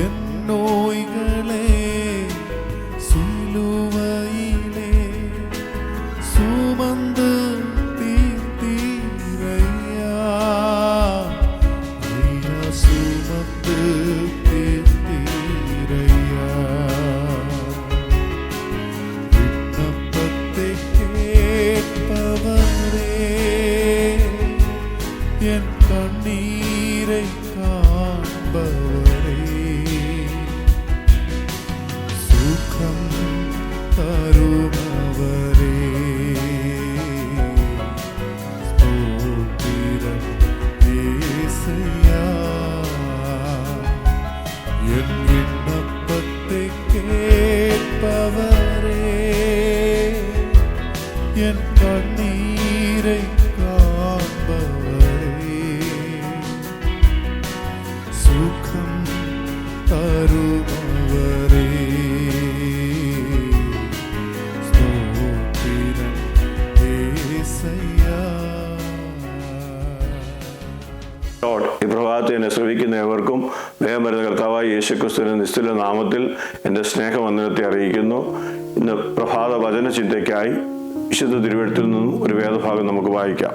എന്നോയ്കളെ സിലുവയിലെ സുമന്ത് തീർത്തീരയ്യാ, അയ്യാ സുമന്ത് തീർത്തീരയ്യാ. വിണ്ണപ്പത്തെ കേட்பவரே, என் கண்ணீரை காண்பவரே, சுகம் தருபவரே, ஸ்தோத்திரம் இயேசையா. என் விண்ணப்பத்தை கேட்பவரே, என் கண்ணீரை காண்பவரே, சுகம் தருபவரே, ஸ்தோத்திரம் യേശയ്യാ. ഈ പ്രഭാതത്തെ എന്നെ ശ്രവിക്കുന്ന ഏവർക്കും വേഗം വരുന്ന കർത്താവായ യേശുക്രിസ്തുവിന്റെ നിസ്തുല നാമത്തിൽ എൻ്റെ സ്നേഹവന്ദനത്തെ അറിയിക്കുന്നു. ഇന്ന് പ്രഭാത വചന ചിന്തയ്ക്കായി വിശുദ്ധ തിരുവെഴുത്തിൽ നിന്നും ഒരു വേദഭാഗം നമുക്ക് വായിക്കാം.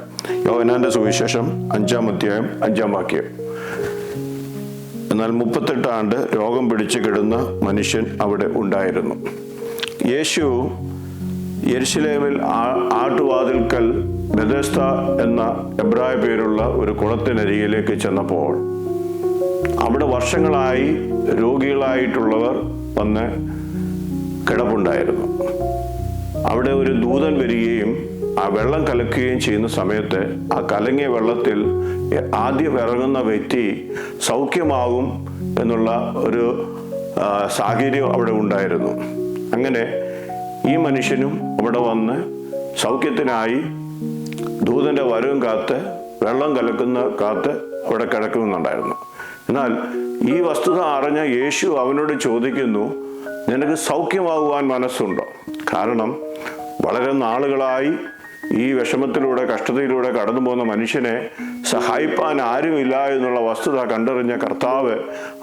യോഹന്നാന്റെ സുവിശേഷം 5-ാം അധ്യായം 5-ാം വാക്യം. എന്നാൽ 38 ആണ്ട് രോഗം പിടിച്ചു കിടന്ന മനുഷ്യൻ അവിടെ ഉണ്ടായിരുന്നു. യേശു യെരുശലേമിൽ ആട്ടുവാതിൽക്കൽ ബെഥസ്ദ എന്ന എബ്രായ പേരുള്ള ഒരു കുളത്തിനരികിലേക്ക് ചെന്നപ്പോൾ അവിടെ വർഷങ്ങളായി രോഗികളായിട്ടുള്ളവർ വന്ന് കിടപ്പുണ്ടായിരുന്നു. അവിടെ ഒരു ദൂതൻ വരികയും ആ വെള്ളം കലക്കുകയും ചെയ്യുന്ന സമയത്ത് ആ കലങ്ങിയ വെള്ളത്തിൽ ആദ്യം ഇറങ്ങുന്ന വ്യക്തി സൗഖ്യമാകും എന്നുള്ള ഒരു സാഹചര്യം അവിടെ ഉണ്ടായിരുന്നു. അങ്ങനെ ഈ മനുഷ്യനും അവിടെ വന്ന് സൗഖ്യത്തിനായി ദൂതന്റെ വരവും കാത്ത് വെള്ളം കലക്കുന്ന കാത്ത് അവിടെ കിടക്കുന്നുണ്ടായിരുന്നു. എന്നാൽ ഈ വസ്തുത അറിഞ്ഞ യേശു അവനോട് ചോദിക്കുന്നു, നിനക്ക് സൗഖ്യമാകുവാൻ മനസ്സുണ്ടോ? കാരണം വളരെ നാളുകളായി ഈ വിഷമത്തിലൂടെ കഷ്ടതയിലൂടെ കടന്നു പോകുന്ന മനുഷ്യനെ സഹായിപ്പാൻ ആരുമില്ല എന്നുള്ള വസ്തുത കണ്ടറിഞ്ഞ കർത്താവ്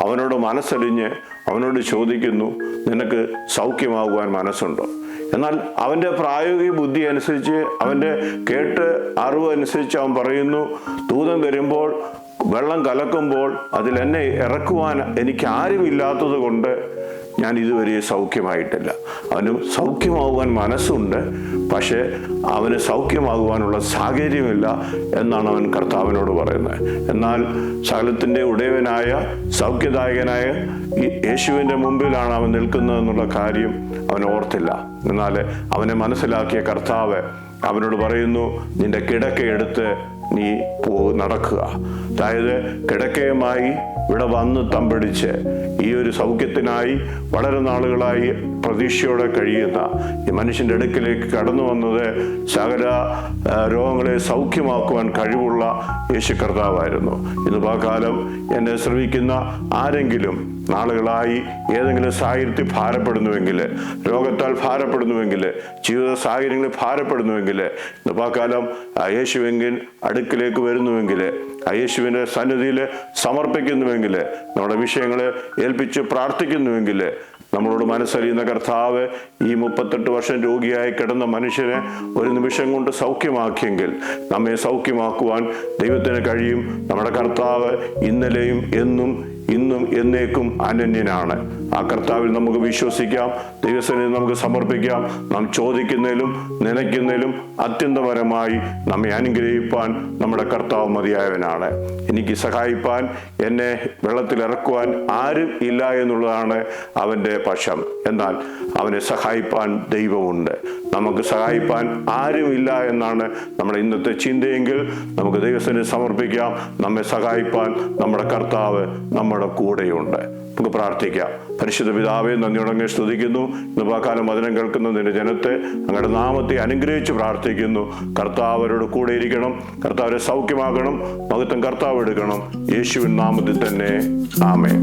അവനോട് മനസ്സലിഞ്ഞ് അവനോട് ചോദിക്കുന്നു, നിനക്ക് സൗഖ്യമാകുവാൻ മനസ്സുണ്ടോ? എന്നാൽ അവൻ്റെ പ്രായോഗിക ബുദ്ധി അനുസരിച്ച്, അവൻ്റെ കേട്ട് അറിവ് അനുസരിച്ച് അവൻ പറയുന്നു, ദൂതൻ വരുമ്പോൾ വെള്ളം കലക്കുമ്പോൾ അതിൽ എന്നെ ഇറക്കുവാൻ എനിക്ക് ആരുമില്ലാത്തത് കൊണ്ട് ഞാൻ ഇതുവരെ സൗഖ്യമായിട്ടില്ല. അവന് സൗഖ്യമാകുവാൻ മനസ്സുണ്ട്, പക്ഷേ അവന് സൗഖ്യമാകുവാനുള്ള സാഹചര്യമില്ല എന്നാണ് അവൻ കർത്താവിനോട് പറയുന്നത്. എന്നാൽ സകലത്തിൻ്റെ ഉടയവനായ സൗഖ്യദായകനായ യേശുവിൻ്റെ മുമ്പിലാണ് അവൻ നിൽക്കുന്നതെന്നുള്ള കാര്യം അവൻ ഓർത്തില്ല. എന്നാൽ അവനെ മനസ്സിലാക്കിയ കർത്താവ് അവനോട് പറയുന്നു, നിന്റെ കിടക്കയെടുത്ത് നീ നടക്കുക. അതായത് കിടക്കയുമായി ഇവിടെ വന്ന് തമ്പടിച്ച് ഈ ഒരു സൗഖ്യത്തിനായി വളരെ നാളുകളായി പ്രതീക്ഷയോടെ കഴിയുന്ന ഈ മനുഷ്യൻ്റെ അടുക്കിലേക്ക് കടന്നു വന്നത് സകല രോഗങ്ങളെ സൗഖ്യമാക്കുവാൻ കഴിവുള്ള യേശു കർത്താവായിരുന്നു. ഇന്ന് പകൽക്കാലം എന്നെ ശ്രവിക്കുന്ന ആരെങ്കിലും നാളുകളായി ഏതെങ്കിലും സാഹചര്യത്തിൽ ഭാരപ്പെടുന്നുവെങ്കിൽ, രോഗത്താൽ ഭാരപ്പെടുന്നുവെങ്കിൽ, ജീവിത സാഹചര്യങ്ങളിൽ ഭാരപ്പെടുന്നുവെങ്കിൽ, ഇന്ന് പകൽക്കാലം യേശുവെങ്കിൽ അടുക്കിലേക്ക് വരുന്നുവെങ്കിൽ, യേശുവിൻ്റെ സന്നിധിയിൽ സമർപ്പിക്കുന്നുവെങ്കിൽ, നമ്മുടെ വിഷയങ്ങളെ ഏൽപ്പിച്ച് പ്രാർത്ഥിക്കുന്നുവെങ്കിൽ, നമ്മളോട് മനസ്സറിയുന്ന കർത്താവ് ഈ 38 വർഷം രോഗിയായി കിടന്ന മനുഷ്യനെ ഒരു നിമിഷം കൊണ്ട് സൗഖ്യമാക്കിയെങ്കിൽ നമ്മെ സൗഖ്യമാക്കുവാൻ ദൈവത്തിന് കഴിയും. നമ്മുടെ കർത്താവ് ഇന്നലെയും എന്നും ഇന്നും എന്നേക്കും അനന്യനാണ്. ആ കർത്താവിൽ നമുക്ക് വിശ്വസിക്കാം, ദൈവസന്നിധിയിൽ നമുക്ക് സമർപ്പിക്കാം. നാം ചോദിക്കുന്നതിലും നനയ്ക്കുന്നതിലും അത്യന്തപരമായി നമ്മെ അനുഗ്രഹിപ്പാൻ നമ്മുടെ കർത്താവ് മതിയായവനാണ്. എനിക്ക് സഹായിപ്പാൻ, എന്നെ വെള്ളത്തിൽ ഇറക്കുവാൻ ആരും ഇല്ല എന്നുള്ളതാണ് അവൻ്റെ പക്ഷം. എന്നാൽ അവനെ സഹായിപ്പാൻ ദൈവമുണ്ട്. നമുക്ക് സഹായിപ്പാൻ ആരുമില്ല എന്നാണ് നമ്മുടെ ഇന്നത്തെ ചിന്തയെങ്കിൽ നമുക്ക് ദൈവസന്നിധിയിൽ സമർപ്പിക്കാം. നമ്മെ സഹായിപ്പാൻ നമ്മുടെ കർത്താവ് നമ്മുടെ കൂടെയുണ്ട്. നമുക്ക് പ്രാർത്ഥിക്കാം. പരിശുദ്ധ പിതാവേ, നന്ദിയോടെ സ്തുതിക്കുന്നു. ഇന്ന് പകൽക്കാലം വചനം കേൾക്കുന്ന നിന്റെ ജനത്തെ അങ്ങയുടെ നാമത്തെ അനുഗ്രഹിച്ച് പ്രാർത്ഥിക്കുന്നു. കർത്താവ് അവരോട് കൂടെ ഇരിക്കണം, കർത്താവരെ സൗഖ്യമാക്കണം, മഹത്വം കർത്താവ് എടുക്കണം. യേശുവിൻ നാമത്തിൽ തന്നെ ആമേൻ.